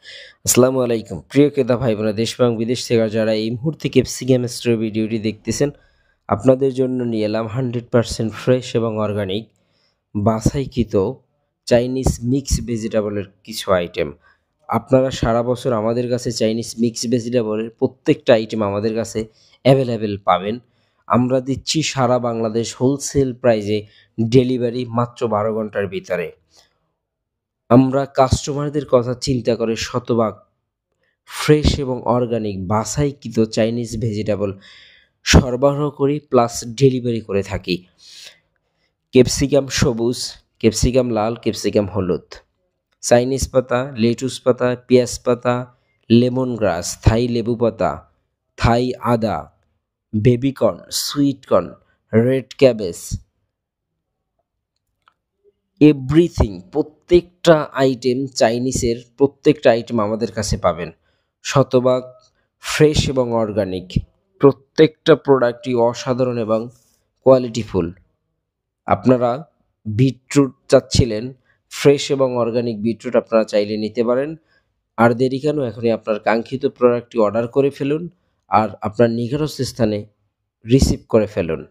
আসসালামু আলাইকুম প্রিয় ক্রেতা ভাই বোনেরা, দেশ এবং বিদেশ থেকে যারা এই মুহূর্তে ক্যাপসিকাম স্টোর ভিডিওটি দেখতেছেন, আপনাদের জন্য নিয়ে এলাম 100% ফ্রেশ এবং অর্গানিক বাছাইকৃত চাইনিজ মিক্স ভেজিটেবলের কিছু আইটেম। আপনারা সারা বছর আমাদের কাছে চাইনিজ মিক্স ভেজিটেবলের প্রত্যেকটা আইটেম আমাদের কাছে অ্যাভেলেবেল পাবেন। আমরা দিচ্ছি সারা বাংলাদেশ হোলসেল প্রাইজে ডেলিভারি মাত্র 12 ঘন্টার ভিতরে। আমরা কাস্টমারদের কথা চিন্তা করে শতভাগ ফ্রেশ এবং অর্গানিক বাছাইকৃত চাইনিজ ভেজিটেবল সরবরাহ করি, প্লাস ডেলিভারি করে থাকি। ক্যাপসিকাম সবুজ, ক্যাপসিকাম লাল, ক্যাপসিকাম হলুদ, চাইনিজ পাতা, লেটুস পাতা, পেঁয়াজ পাতা, লেমন গ্রাস, থাই লেবু পাতা, থাই আদা, baby corn, sweet corn, red cabbage, everything, প্রত্যেকটা আইটেম চাইনিজের প্রত্যেকটা আইটেম আমাদের কাছে পাবেন শতভাগ ফ্রেশ এবং অর্গানিক। প্রত্যেকটা প্রোডাক্টই অসাধারণ এবং কোয়ালিটিফুল। আপনারা বিটরুট চাচ্ছিলেন, ফ্রেশ এবং অর্গানিক বিটরুট আপনারা চাইলে নিতে পারেন। আর দেরি কেন, এখনই আপনার কাঙ্ক্ষিত প্রোডাক্টটি অর্ডার করে ফেলুন আর আপনার নিকটস্থ স্থানে রিসিভ করে ফেলুন।